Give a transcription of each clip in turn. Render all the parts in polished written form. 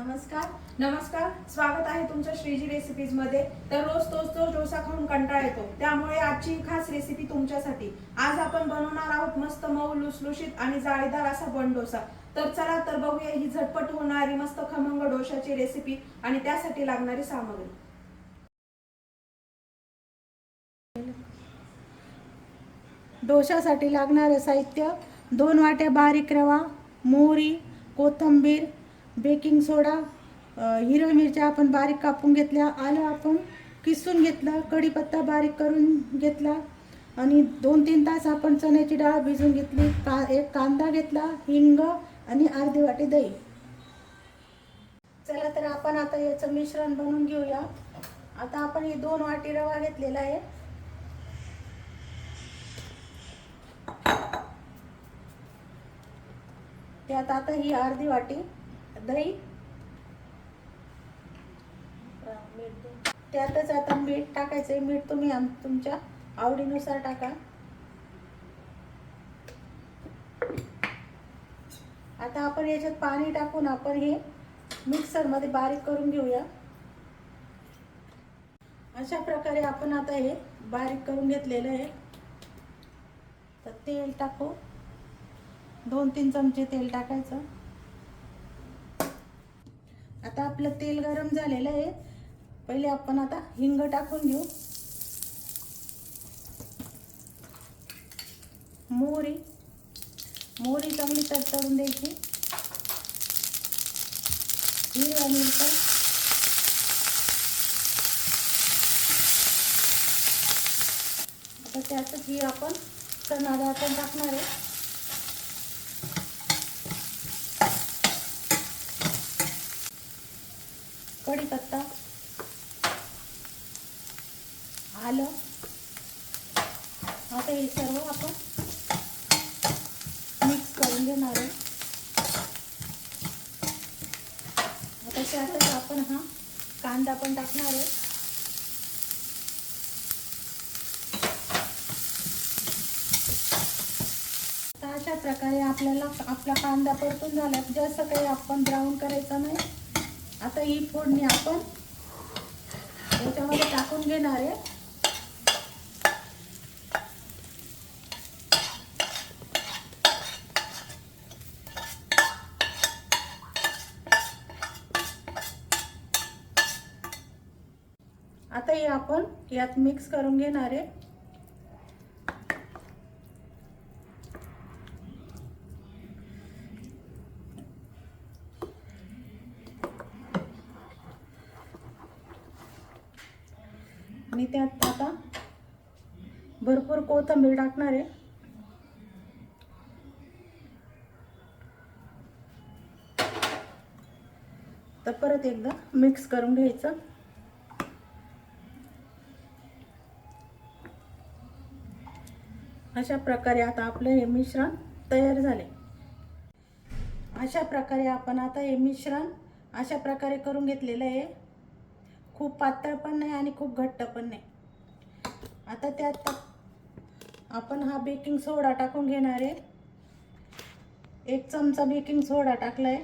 नमस्कार, स्वागत आहे तुमच्या श्रीजी रेसिपीज मध्ये। तर रोज तोच डोसा खाऊन कंटाळा येतो, त्यामुळे आजची खास रेसिपी तुमच्यासाठी। आज आपण बनवणार आहोत मस्त मऊ लुसलुशीत आणि जाळीदार असा बन डोसा। तर चला तर बघूया ही झटपट होणारी मस्त खमंग डोशाची रेसिपी आणि त्यासाठी लागणारी सामग्री। डोशासाठी लागणारे साहित्य: 2 वाट्या बारीक रवा, मोहरी, कोथिंबीर, बेकिंग सोडा, हिरव्या मिरच्या आपण बारीक कापून घेतल्या, आलं आपण किसून घेतलं, कढीपत्ता बारीक करून घेतला आणि 2-3 तास आपण चण्याची डाळ भिजवून घेतली, एक कांदा घेतला, हिंग आणि अर्धी वाटी दही। चला तर आपण आता याचं मिश्रण बनवून घेऊया। आता आपण हे 2 वाटी रवा घेतलेला आहे, त्यात आता ही अर्धी वाटी दही, त्यातच आता मीठ टाकायचंय। मीठ तुम्ही तुमच्या आवडीनुसार टाका। आता आपण याच्यात पाणी टाकून आपण हे मिक्सर मध्ये बारीक करून घेऊया। अशा प्रकारे आपण आता हे बारीक करून घेतलेलं आहे। तर तेल टाकू, 2-3 चमचे तेल टाकायचं। आता आपलं तेल गरम झालेलं आहे। पहिले आपण आता हिंग टाकून घेऊ, मोहरी चांगली तडतडून द्यायची, हिरव्या मिरच्या, आता त्यातच ही आपण चणा डाळ पण टाकणार आहे, कढीपत्ता, आलं। आता हे सर्व आपण मिक्स करून घेणार आहे। आता त्यातच आपण हा कांदा पण टाकणार आहे। आता अशा प्रकारे आपल्याला आपला कांदा परतून झाला, जास्त काही आपण ब्राऊन करायचा नाही। आता ही फोडणी आपण याच्यामध्ये टाकून घेणार आहे। आता हे आपण यात मिक्स करून घेणार आहे। आणि त्यात आता भरपूर कोथिंबीर टाकणार आहे। तर परत एकदा मिक्स करून घ्यायचं। अशा प्रकारे आता आपलं हे मिश्रण तयार झाले। अशा प्रकारे आपण आता हे मिश्रण अशा प्रकारे करून घेतलेलं आहे। खूप पातळ पण नाही आणि खूप घट्ट पण नाही। आता त्यात आपण हा बेकिंग सोडा टाकून घेणार आहे। 1 चमचा बेकिंग सोडा टाकलाय,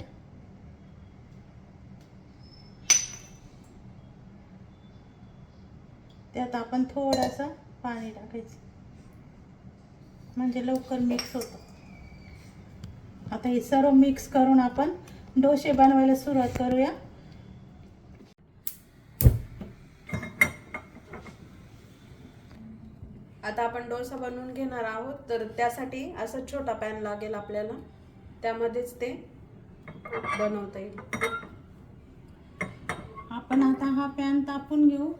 त्यात आपण थोडंसं पाणी टाकायचं म्हणजे लवकर मिक्स होतं। आता हे सर्व मिक्स करून आपण डोसे बनवायला सुरुवात करूया। आता आपण डोसा बनवून घेणार आहोत, तर त्यासाठी असा छोटा पॅन लागेल आपल्याला, त्यामध्येच ते बनवता येईल। आपण आता हा पॅन तापून घेऊ,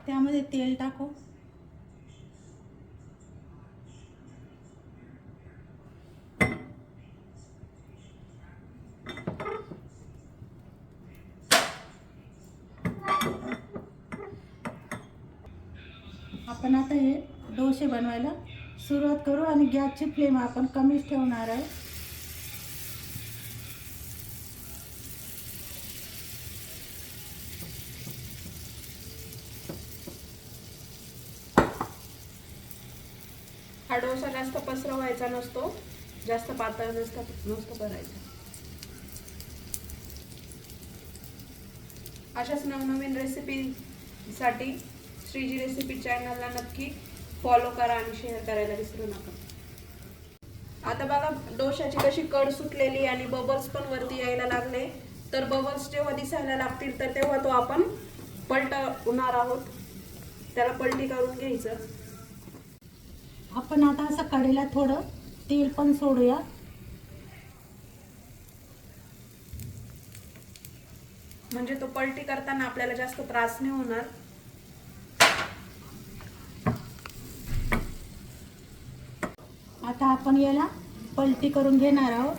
त्यामध्ये तेल टाकू, आपण आता हे डोसे बनवायला सुरुवात करू आणि गॅसची फ्लेम आपण कमीच ठेवणार आहे। हा डोसा जास्त पसरवायचा नसतो, जास्त पातळ नसतो करायचा। अशाच नवनवीन रेसिपीसाठी श्रीजी रेसिपी चॅनलला नक्की फॉलो करा आणि शेअर करायला विसरू नका. आता बघा डोशाची कशी कड सुटलेली आणि बबल्स पण वरती यायला लागले. तर बबल्स जेव्हा दिसायला लागतील तर तेव्हा तो आपण पलटवणार आहोत. त्याला पलटी करून घ्यायचं. आपण आता असं कढईला थोडं तेल पण सोडूया. म्हणजे तो पलटी करताना आपल्याला जास्त त्रास नाही होणार. आता आपण याला पलटी करून घेणार आहोत.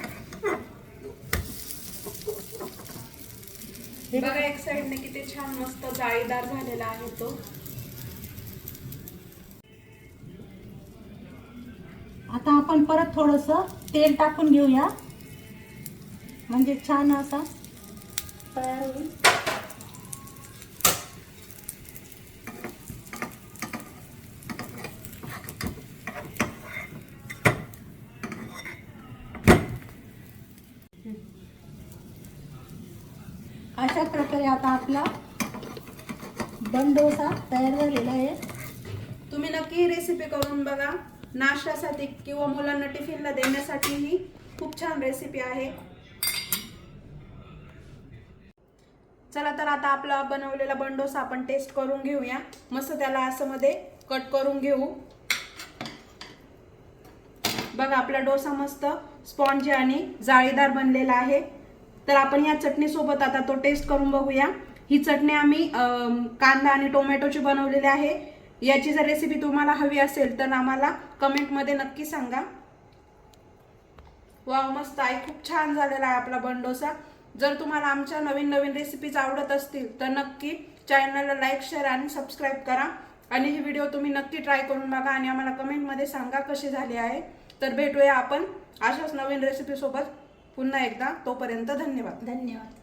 बघा एक साइडने किती छान मस्त जाळीदार झालेला आहे तो. आता आपण परत थोडंसं तेल टाकून घेऊया, म्हणजे छान असा तयार होईल. अशा प्रकारे आता आपला बन डोसा तयार झालेला आहे. तुम्ही नक्की ही रेसिपी करून बघा. नाश्त्यासाठी किंवा मुलांना टिफिनला देण्यासाठी ही खूप छान रेसिपी आहे. चला तर आता आपला बनवलेला बन डोसा आपण टेस्ट करून घेऊया. मस्त त्याला असं मध्ये कट करून घेऊ. बघा आपला डोसा मस्त स्पॉन्जी आणि जाळीदार बनलेला आहे. तर आपण या चटणी सोबत आता तो टेस्ट करून बघूया. ही चटणी आम्ही कांदा आणि टोमॅटोची बनवलेली आहे. याची जर रेसिपी तुम्हाला हवी असेल तर आम्हाला कमेंटमध्ये नक्की सांगा. वाव मस्त आहे, खूप छान झालेला आहे आपला बन डोसा. जर तुम्हाला आमच्या नवीन नवीन रेसिपीज आवडत असतील तर नक्की चॅनलला लाईक शेअर आणि सबस्क्राईब करा. आणि ही व्हिडिओ तुम्ही नक्की ट्राय करून बघा आणि आम्हाला कमेंटमध्ये सांगा कशी झाली आहे. तर भेटूया आपण अशाच नवीन रेसिपी सोबत पुन्हा एकदा. तोपर्यंत धन्यवाद. धन्यवाद.